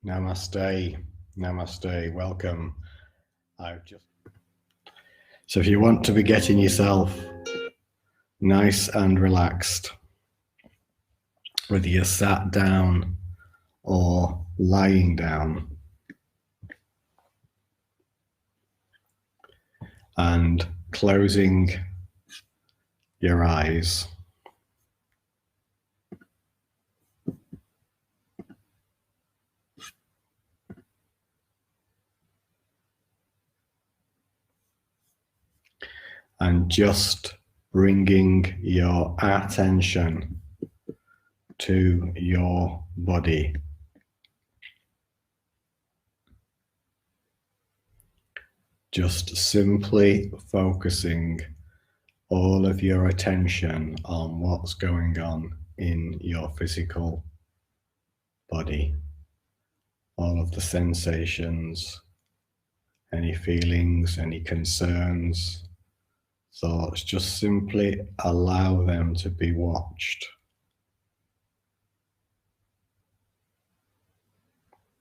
Namaste, namaste, welcome. So if you want to be getting yourself nice and relaxed, whether you're sat down or lying down, and closing your eyes, and just bringing your attention to your body. Just simply focusing all of your attention on what's going on in your physical body. All of the sensations, any feelings, any concerns, thoughts, just simply allow them to be watched.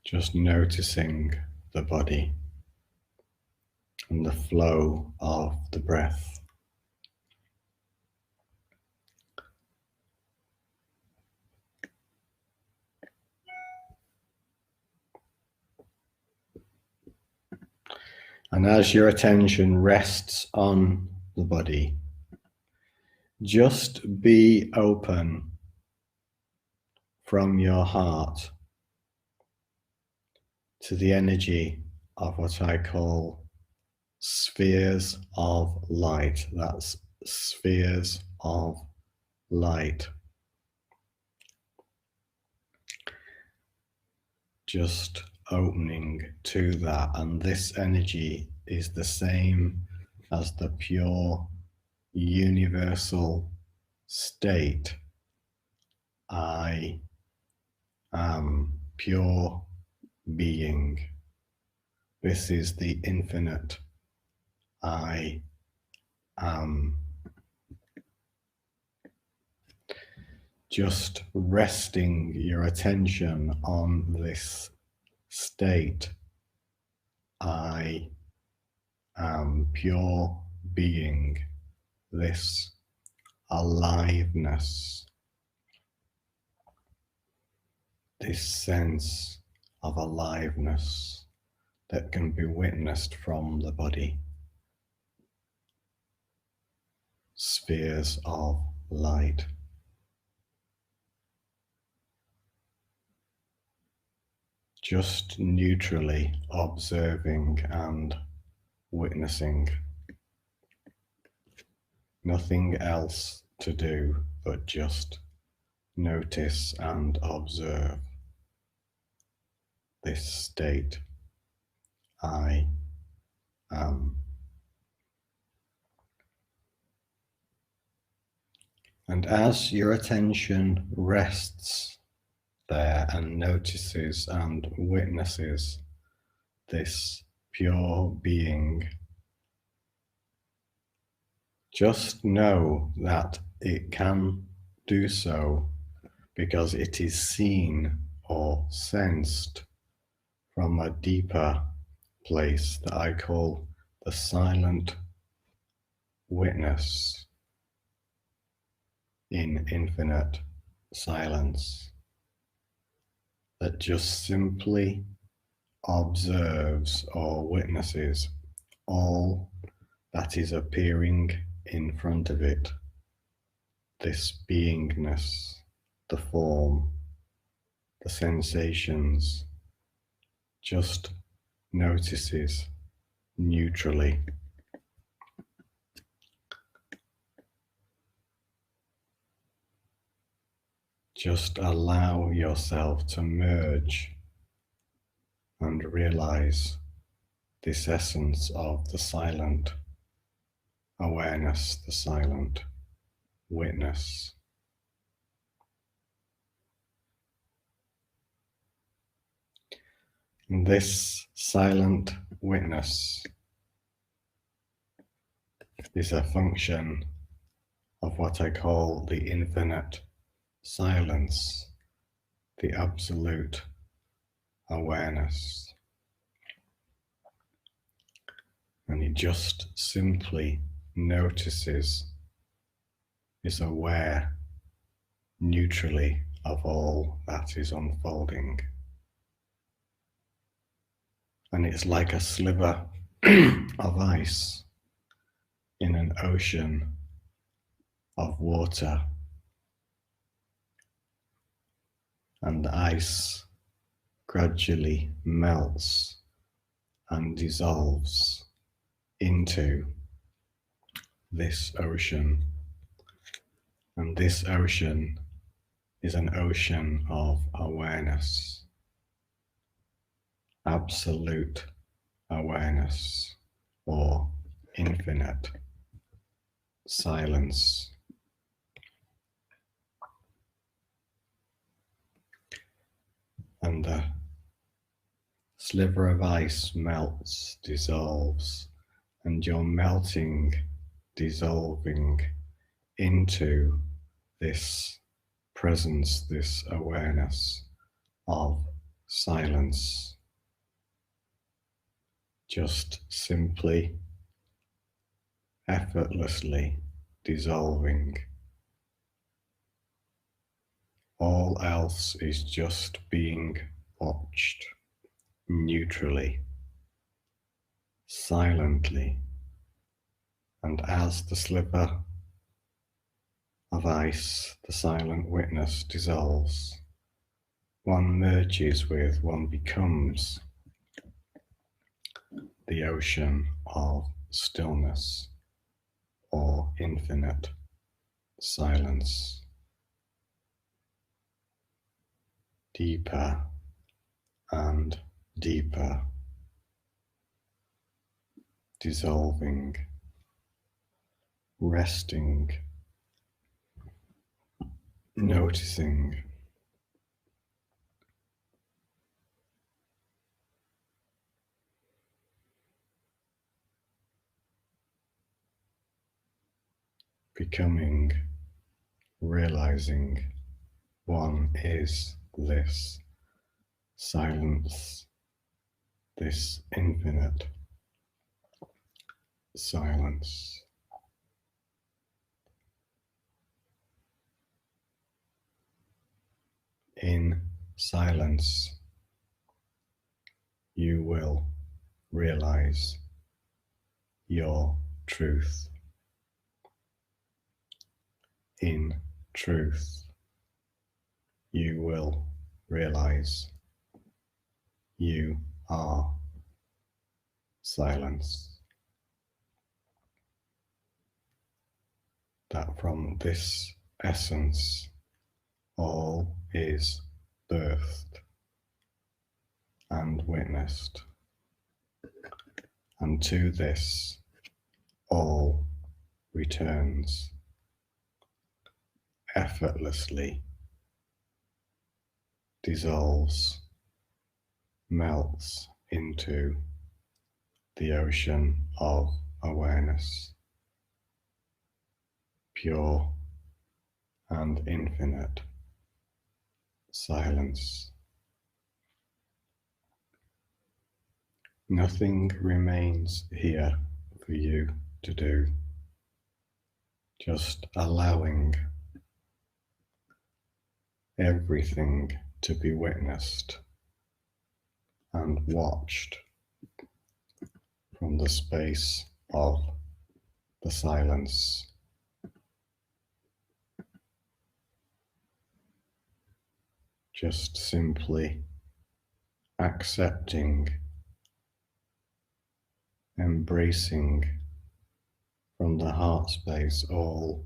Just noticing the body and the flow of the breath. And as your attention rests on the body, just be open from your heart to the energy of what I call spheres of light. That's spheres of light. Just opening to that, and this energy is the same as the pure universal state. I am pure being. This is the infinite I am. Just resting your attention on this state. I am pure being. This aliveness. This sense of aliveness that can be witnessed from the body. Spheres of light. Just neutrally observing and witnessing. Nothing else to do but just notice and observe this state. I am. And as your attention rests there and notices and witnesses this pure being, just know that it can do so because it is seen or sensed from a deeper place that I call the silent witness in infinite silence, that just simply observes or witnesses all that is appearing in front of it, this beingness, the form, the sensations, just notices neutrally. Just allow yourself to merge and realize this essence of the silent awareness, the silent witness. And this silent witness is a function of what I call the infinite silence, the absolute awareness. And he just simply notices, is aware neutrally of all that is unfolding. And it's like a sliver of ice in an ocean of water. And the ice gradually melts and dissolves into this ocean. And this ocean is an ocean of awareness, absolute awareness, or infinite silence. And the sliver of ice melts, dissolves, and you're melting, dissolving into this presence, this awareness of silence, just simply, effortlessly dissolving. All else is just being watched neutrally, silently, and as the sliver of ice, the silent witness, dissolves, one merges with, one becomes the ocean of stillness or infinite silence. Deeper and deeper, dissolving, resting, noticing, becoming, realizing one is this silence, this infinite silence. In silence, you will realize your truth. In truth, you will realize you are silence. That from this essence, all is birthed and witnessed. And to this, all returns effortlessly, dissolves, melts into the ocean of awareness, pure and infinite silence. Nothing remains here for you to do, just allowing everything to be witnessed and watched from the space of the silence. Just simply accepting, embracing from the heart space all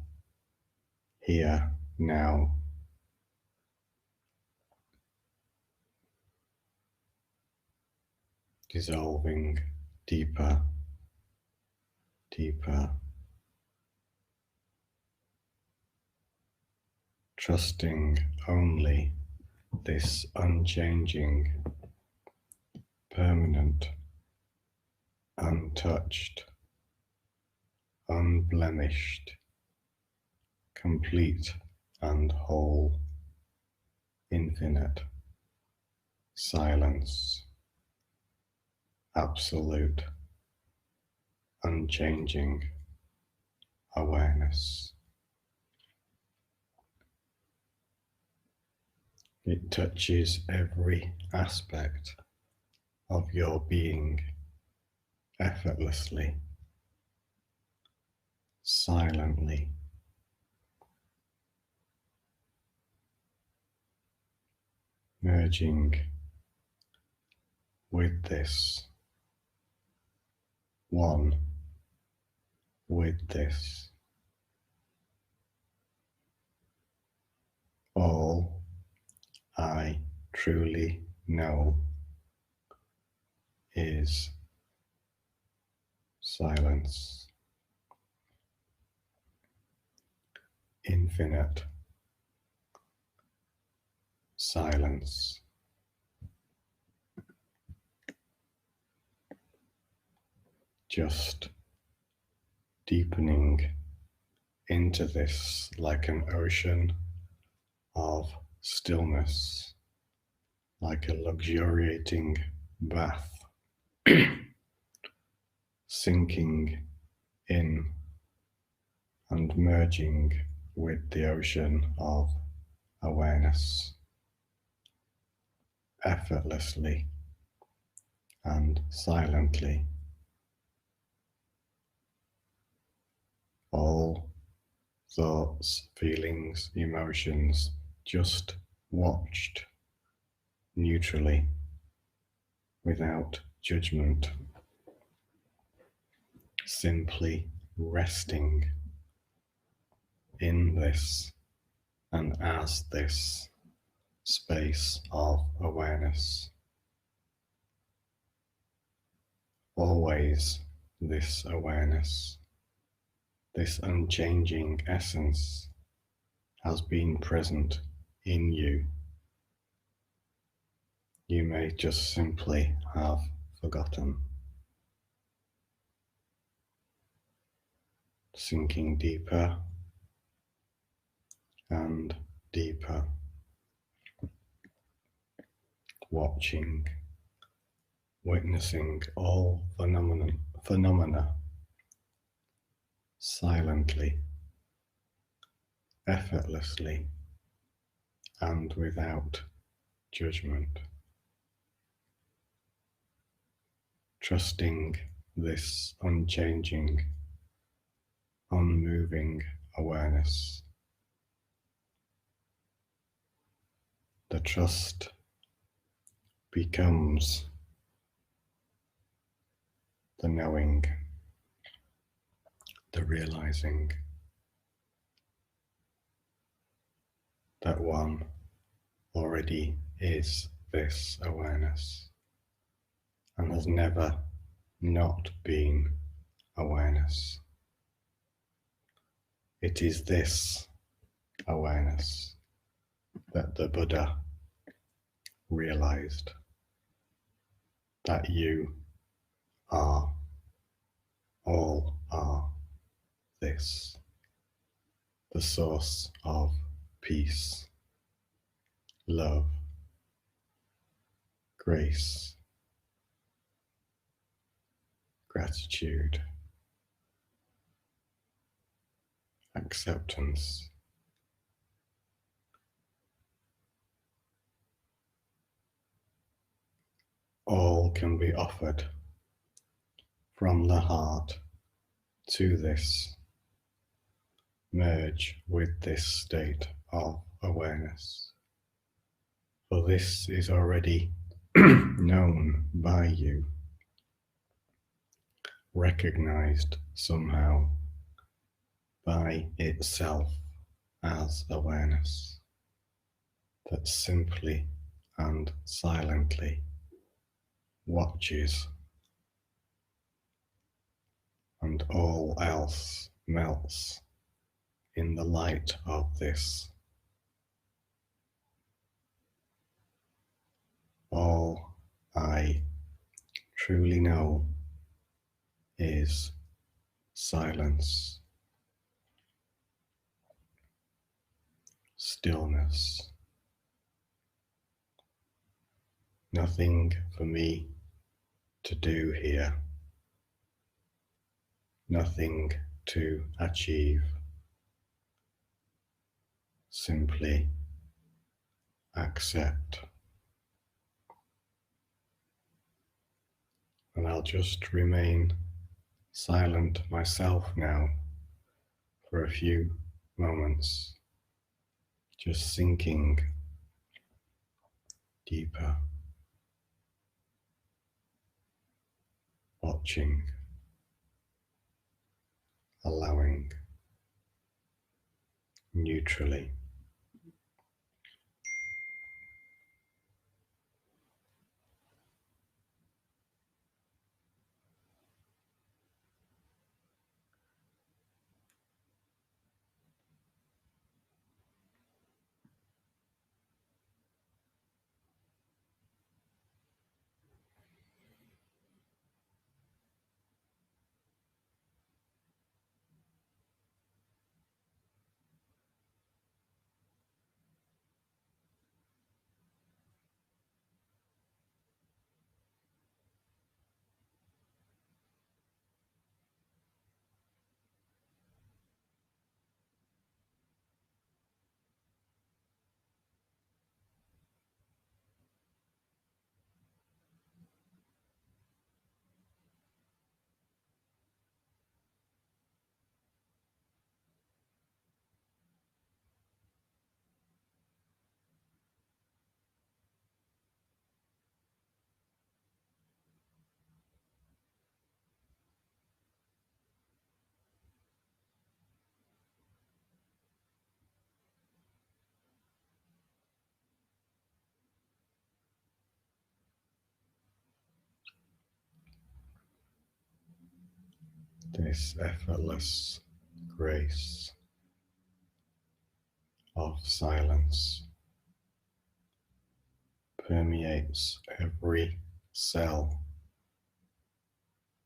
here, now. Dissolving deeper, deeper. Trusting only this unchanging, permanent, untouched, unblemished, complete and whole, infinite silence, absolute, unchanging awareness. It touches every aspect of your being effortlessly, silently, merging with this, one with this. All I truly know is silence, infinite silence. Just deepening into this like an ocean of stillness, like a luxuriating bath, sinking in and merging with the ocean of awareness, effortlessly and silently. All thoughts, feelings, emotions just watched neutrally, without judgment, simply resting in this and as this space of awareness. Always this awareness, this unchanging essence has been present in you. You may just simply have forgotten. Sinking deeper and deeper, watching, witnessing all phenomena silently, effortlessly, and without judgment. Trusting this unchanging, unmoving awareness. The trust becomes the knowing, the realizing that one already is this awareness and has never not been awareness. It is this awareness that the Buddha realized, that you are, all are this, the source of peace, love, grace, gratitude, acceptance. All can be offered from the heart to this, merge with this state of awareness. For this is already known by you, recognized somehow by itself as awareness, that simply and silently watches, and all else melts in the light of this. All I truly know is silence, stillness, nothing for me to do here, nothing to achieve, simply accept. And I'll just remain silent myself now for a few moments, just sinking deeper, watching, allowing, neutrally. This effortless grace of silence permeates every cell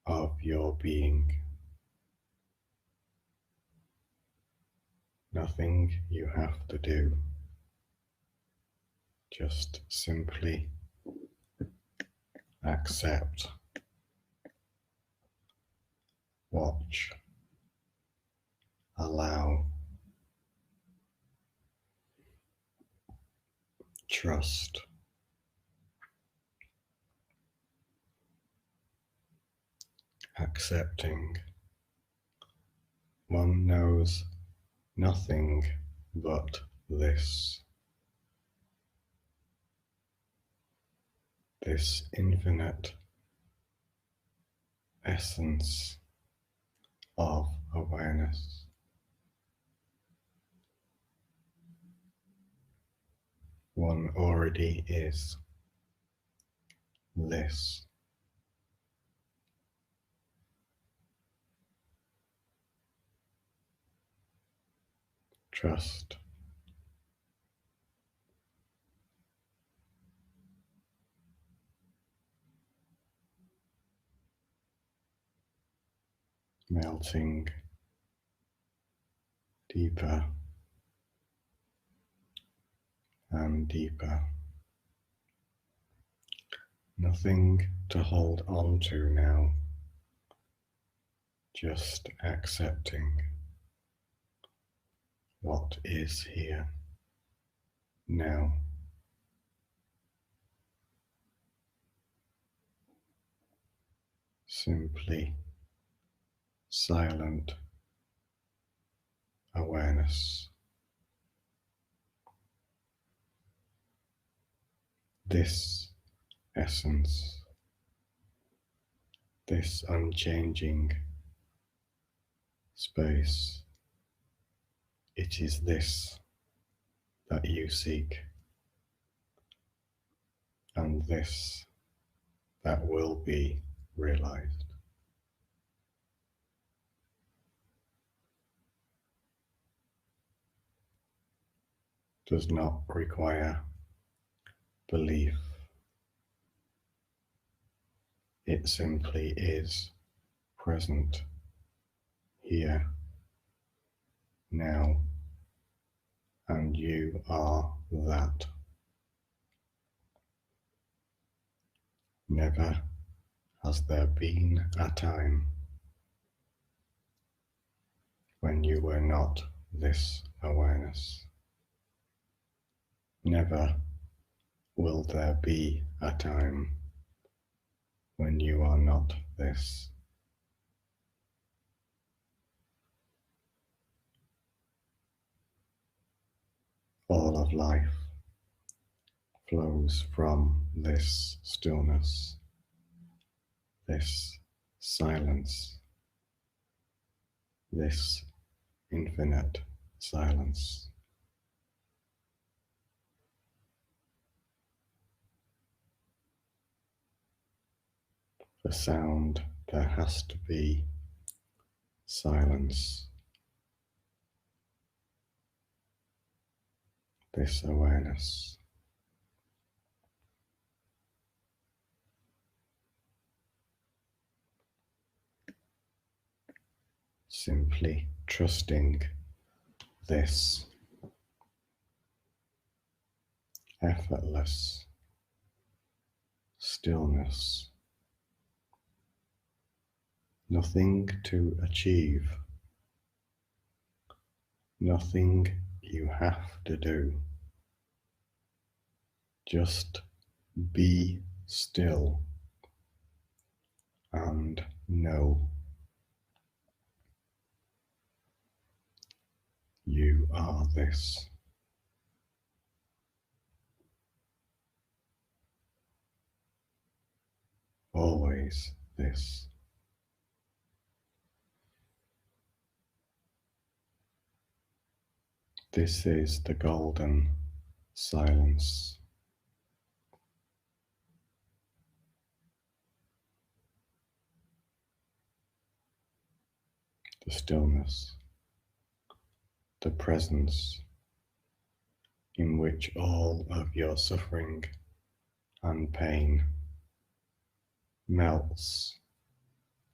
of your being. Nothing you have to do, just simply accept, watch, allow, trust, accepting. One knows nothing but this infinite essence of awareness. One already is this. Trust. Melting deeper and deeper. Nothing to hold on to now, just accepting what is here now. Simply silent awareness. This essence, this unchanging space, it is this that you seek, and this that will be realized. Does not require belief. It simply is present here, now, and you are that. Never has there been a time when you were not this awareness. Never will there be a time when you are not this. All of life flows from this stillness, this silence, this infinite silence. For sound, there has to be silence. This awareness. Simply trusting this effortless stillness. Nothing to achieve, nothing you have to do. Just be still and know you are this. Always this. This is the golden silence. The stillness, the presence in which all of your suffering and pain melts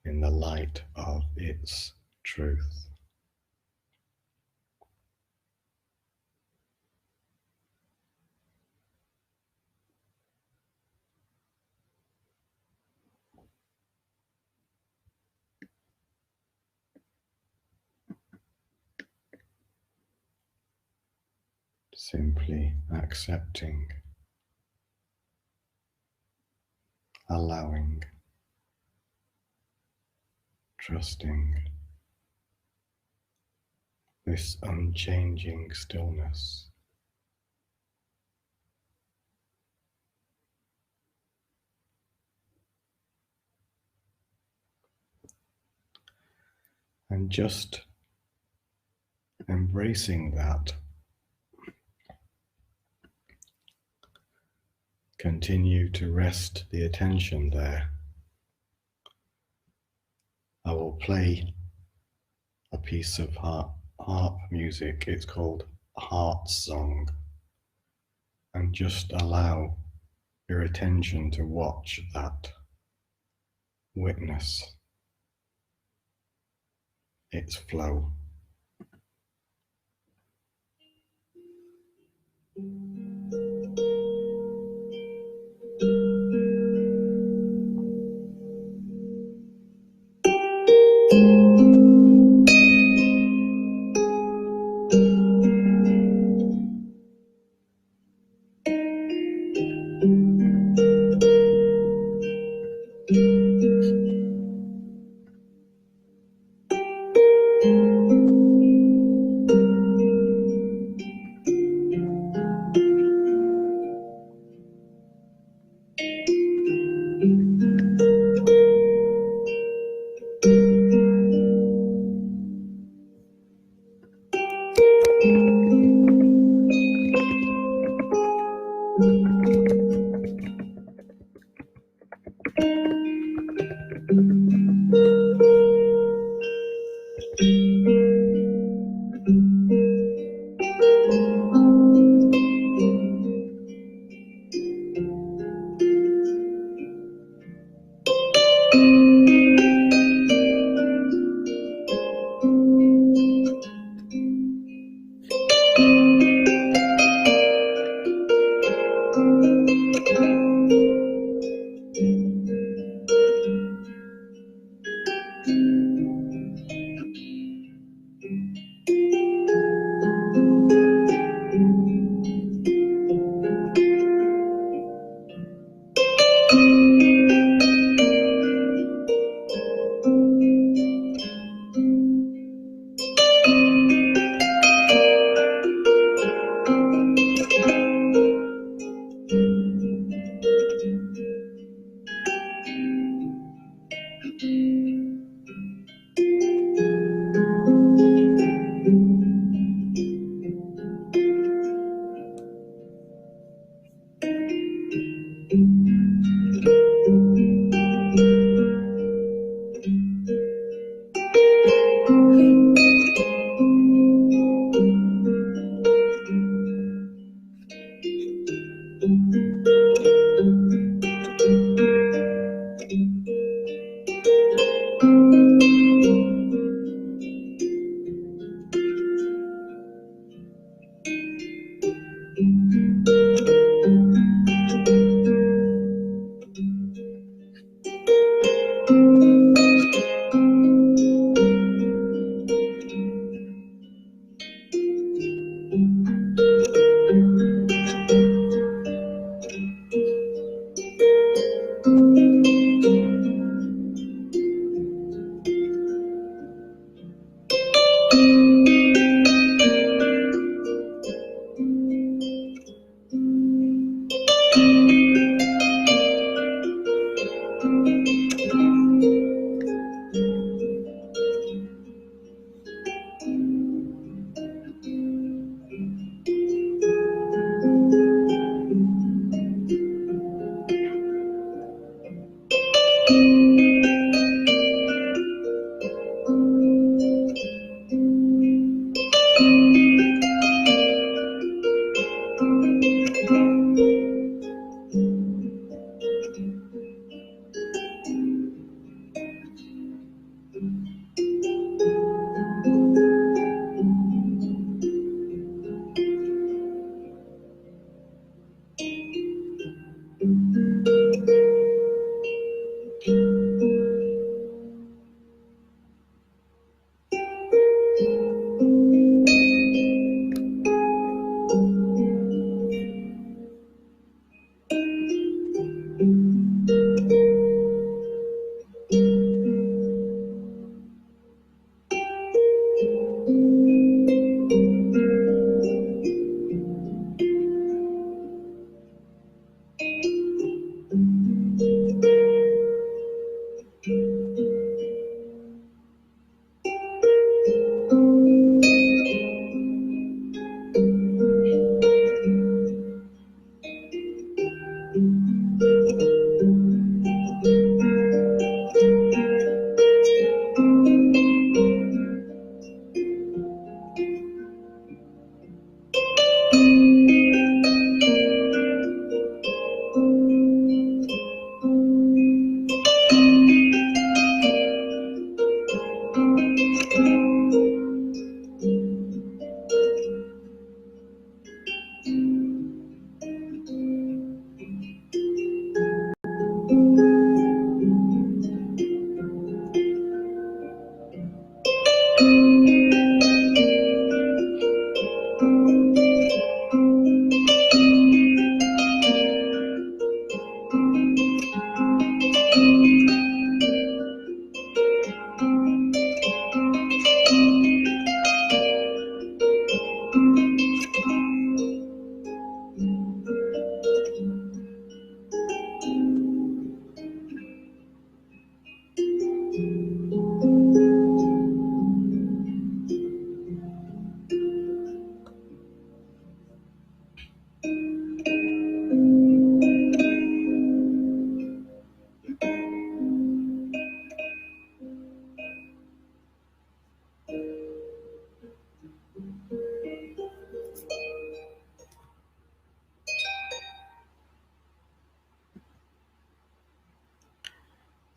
in the light of its truth. Simply accepting, allowing, trusting this unchanging stillness. And just embracing that, continue to rest the attention there. I will play a piece of harp music. It's called Heart's Song. And just allow your attention to watch that, witness its flow.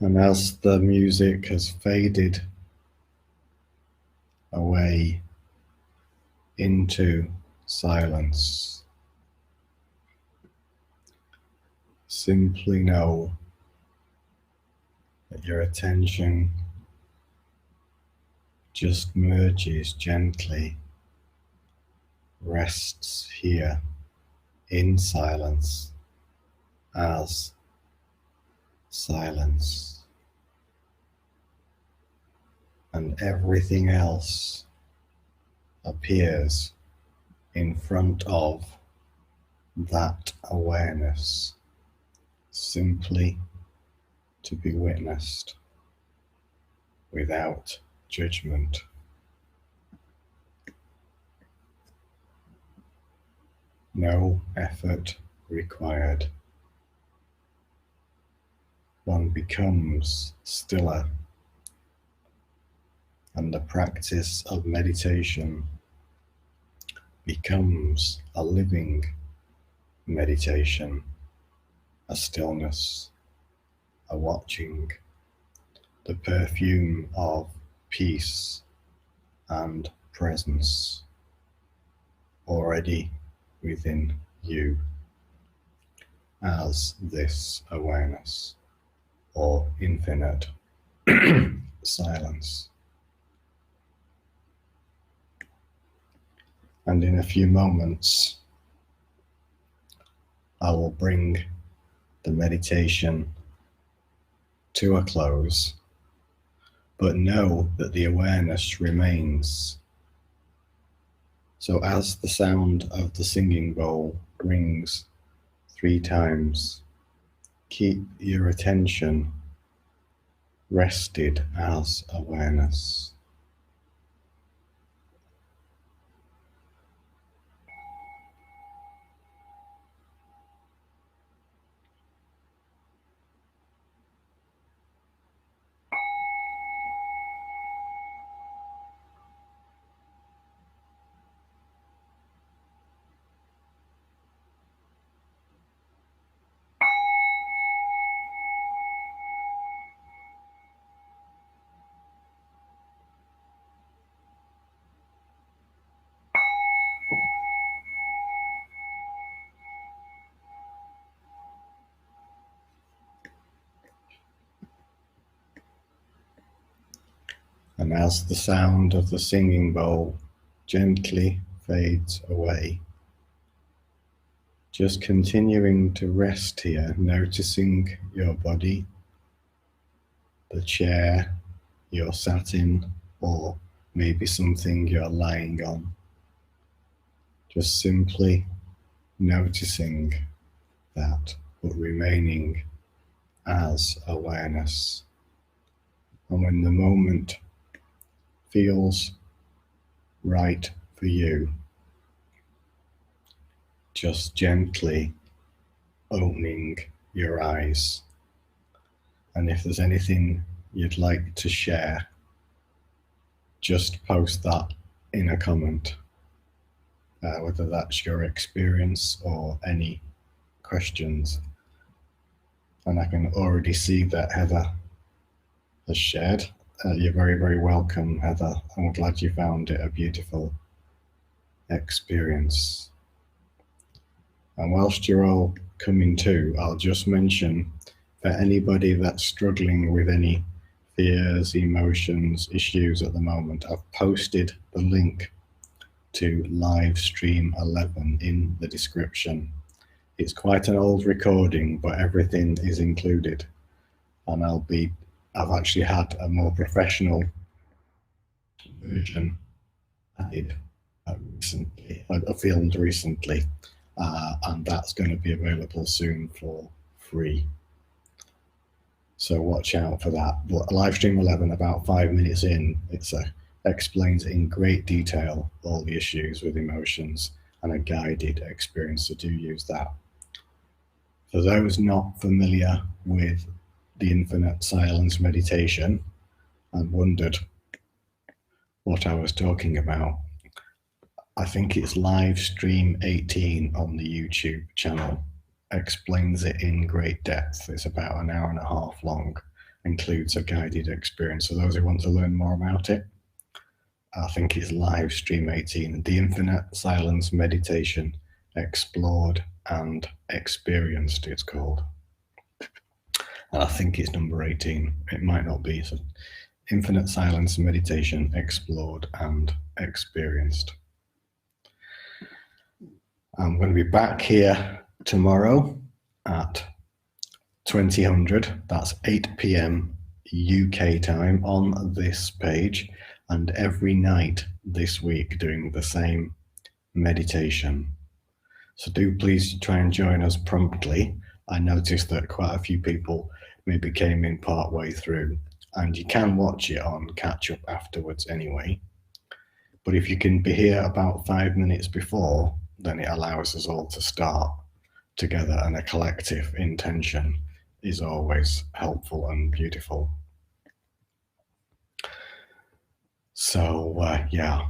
And as the music has faded away into silence, simply know that your attention just merges gently, rests here in silence as silence, and everything else appears in front of that awareness, simply to be witnessed without judgment. No effort required. One becomes stiller and the practice of meditation becomes a living meditation, a stillness, a watching, the perfume of peace and presence already within you as this awareness or infinite silence. And in a few moments, I will bring the meditation to a close, but know that the awareness remains. So as the sound of the singing bowl rings 3 times, keep your attention rested as awareness. And as the sound of the singing bowl gently fades away, just continuing to rest here, noticing your body, the chair you're sat in, or maybe something you're lying on. Just simply noticing that, but remaining as awareness. And when the moment feels right for you, just gently opening your eyes. And if there's anything you'd like to share, just post that in a comment, whether that's your experience or any questions. And I can already see that Heather has shared. You're very, very welcome, Heather. I'm glad you found it a beautiful experience. And whilst you're all coming to, I'll just mention for anybody that's struggling with any fears, emotions, issues at the moment, I've posted the link to live stream 11 in the description. It's quite an old recording, but everything is included. And I've actually had a more professional version added recently. I filmed recently, and that's going to be available soon for free. So watch out for that. But live stream 11, about 5 minutes in, it explains in great detail all the issues with emotions and a guided experience. So do use that. For those not familiar with the infinite silence meditation and wondered what I was talking about, I think it's live stream 18 on the YouTube channel. Explains it in great depth. It's about an hour and a half long, includes a guided experience. So those who want to learn more about it, I think it's live stream 18, the infinite silence meditation explored and experienced, it's called. And I think it's number 18. It might not be. So infinite silence meditation explored and experienced. I'm going to be back here tomorrow at 2000, that's 8 p.m. UK time on this page, and every night this week doing the same meditation. So do please try and join us promptly. I noticed that quite a few people maybe came in part way through, and you can watch it on catch up afterwards anyway. But if you can be here about 5 minutes before, then it allows us all to start together, and a collective intention is always helpful and beautiful. So yeah,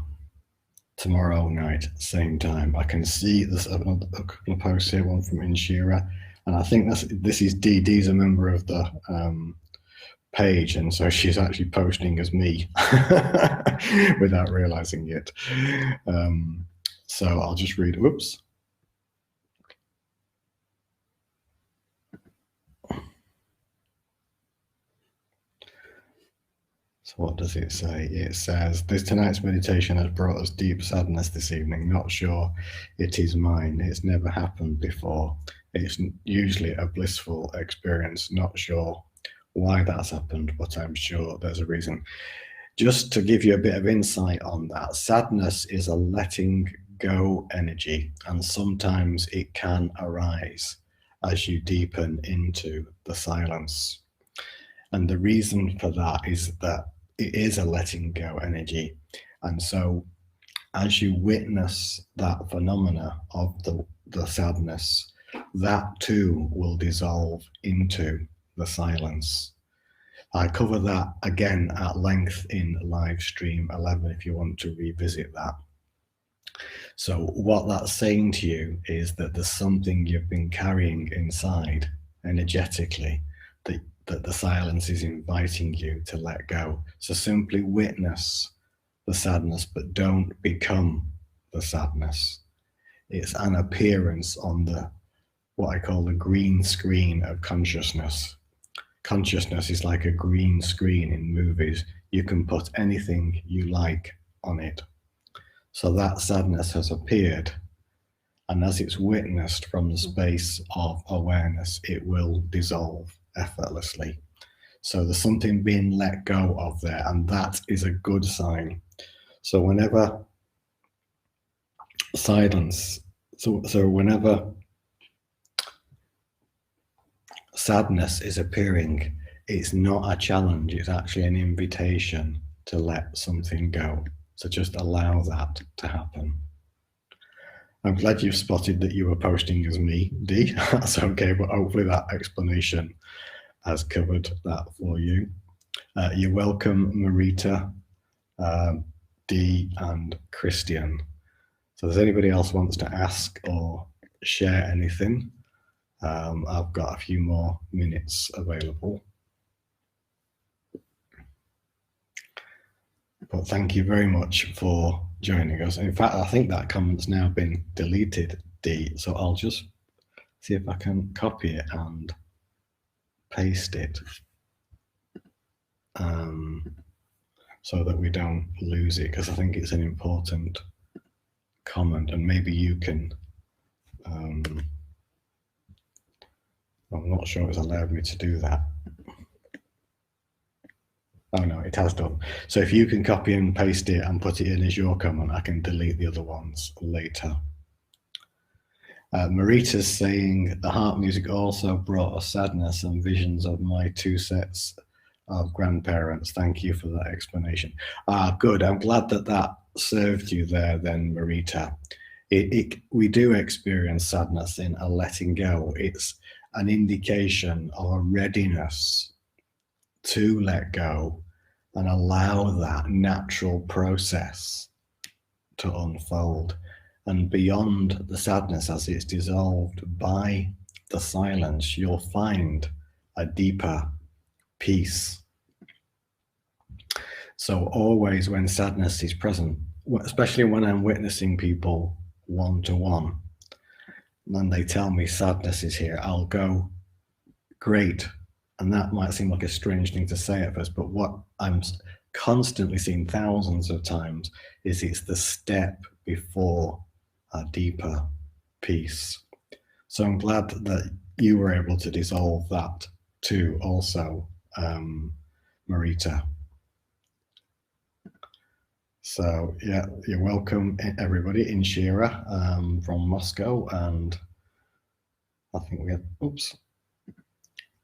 tomorrow night, same time. I can see there's a couple of posts here, one from Inshira, and I think this is Dee. Dee's a member of the page, and so she's actually posting as me without realizing it. So I'll just read. Whoops. So what does it say? It says, this tonight's meditation has brought us deep sadness this evening. Not sure it is mine. It's never happened before. It's usually a blissful experience. Not sure why that's happened, but I'm sure there's a reason. Just to give you a bit of insight on that, sadness is a letting go energy, and sometimes it can arise as you deepen into the silence. And the reason for that is that it is a letting go energy. And so as you witness that phenomena of the sadness, that too will dissolve into the silence. I cover that again at length in live stream 11 if you want to revisit that. So what that's saying to you is that there's something you've been carrying inside energetically that the silence is inviting you to let go. So simply witness the sadness, but don't become the sadness. It's an appearance on what I call the green screen of consciousness. Consciousness is like a green screen in movies. You can put anything you like on it. So that sadness has appeared, and as it's witnessed from the space of awareness, it will dissolve effortlessly. So there's something being let go of there, and that is a good sign. So whenever silence, so whenever sadness is appearing, it's not a challenge, it's actually an invitation to let something go. So just allow that to happen. I'm glad you've spotted that you were posting as me, Dee. That's okay, but hopefully that explanation has covered that for you. You're welcome, Marita, Dee, and Christian. So if there's anybody else wants to ask or share anything, I've got a few more minutes available. But thank you very much for joining us. In fact, I think that comment's now been deleted, Dee. So I'll just see if I can copy it and paste it so that we don't lose it, because I think it's an important comment, and maybe you can. I'm not sure it's allowed me to do that. Oh no, it has done. So if you can copy and paste it and put it in as your comment, I can delete the other ones later. Marita's saying the harp music also brought us sadness and visions of my two sets of grandparents. Thank you for that explanation. Good. I'm glad that served you there then, Marita. We do experience sadness in a letting go. It's an indication of a readiness to let go and allow that natural process to unfold. And beyond the sadness, as it's dissolved by the silence, you'll find a deeper peace. So always when sadness is present, especially when I'm witnessing people one-to-one, and they tell me sadness is here, I'll go, great. And that might seem like a strange thing to say at first, but what I'm constantly seeing thousands of times is it's the step before a deeper peace. So I'm glad that you were able to dissolve that too also, Marita. So yeah, you're welcome everybody. Inshira from Moscow, and I think we have,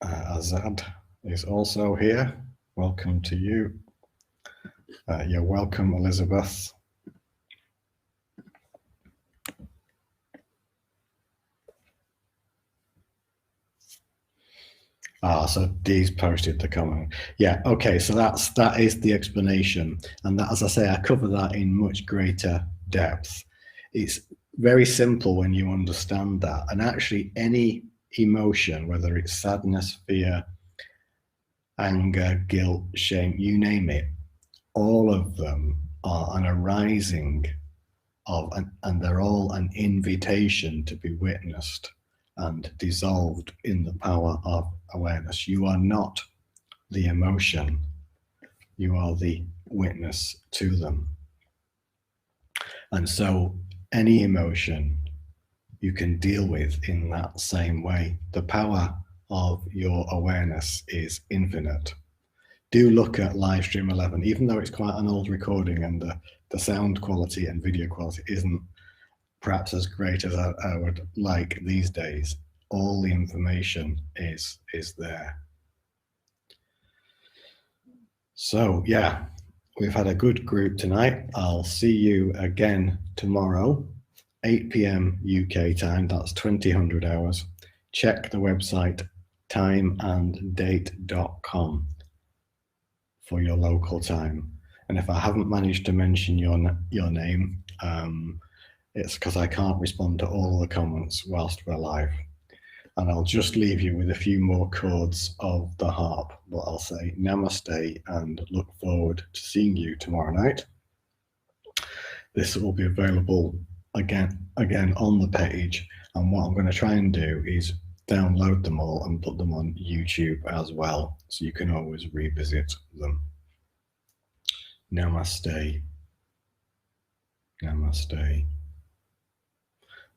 Azad is also here. Welcome to you. You're welcome, Elizabeth. So Dee's posted the comment. Yeah, okay, so that is the explanation. And that, as I say, I cover that in much greater depth. It's very simple when you understand that. And actually any emotion, whether it's sadness, fear, anger, guilt, shame, you name it, all of them are an arising of, and they're all an invitation to be witnessed and dissolved in the power of awareness. You are not the emotion, you are the witness to them. And so any emotion you can deal with in that same way. The power of your awareness is infinite. Do look at live stream 11, even though it's quite an old recording and the sound quality and video quality isn't perhaps as great as I would like these days. All the information is there. So yeah, we've had a good group tonight. I'll see you again tomorrow, 8 p.m. UK time. That's 2000 hours. Check the website timeanddate.com for your local time. And if I haven't managed to mention your name, it's because I can't respond to all the comments whilst we're live. And I'll just leave you with a few more chords of the harp. But I'll say namaste and look forward to seeing you tomorrow night. This will be available again on the page. And what I'm going to try and do is download them all and put them on YouTube as well, so you can always revisit them. Namaste. Namaste.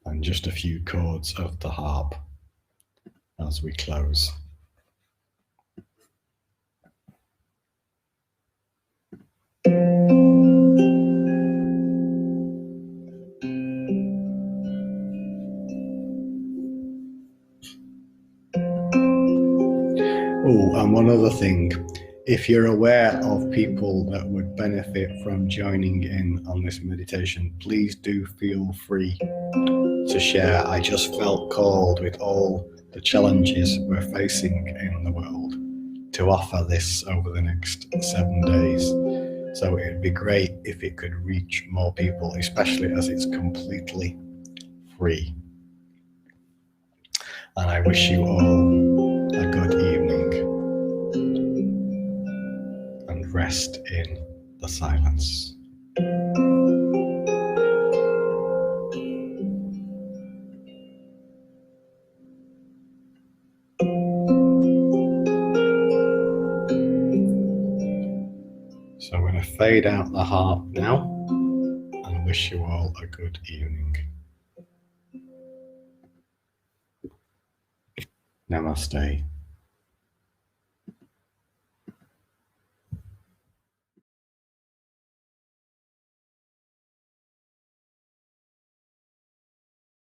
And just a few chords of the harp as we close. Oh, and one other thing, if you're aware of people that would benefit from joining in on this meditation, please do feel free to share. I just felt called, with all the challenges we're facing in the world, to offer this over the next 7 days. So it'd be great if it could reach more people, especially as it's completely free. And I wish you all a good evening and rest in the silence. So I'm going to fade out the harp now and wish you all a good evening. Namaste.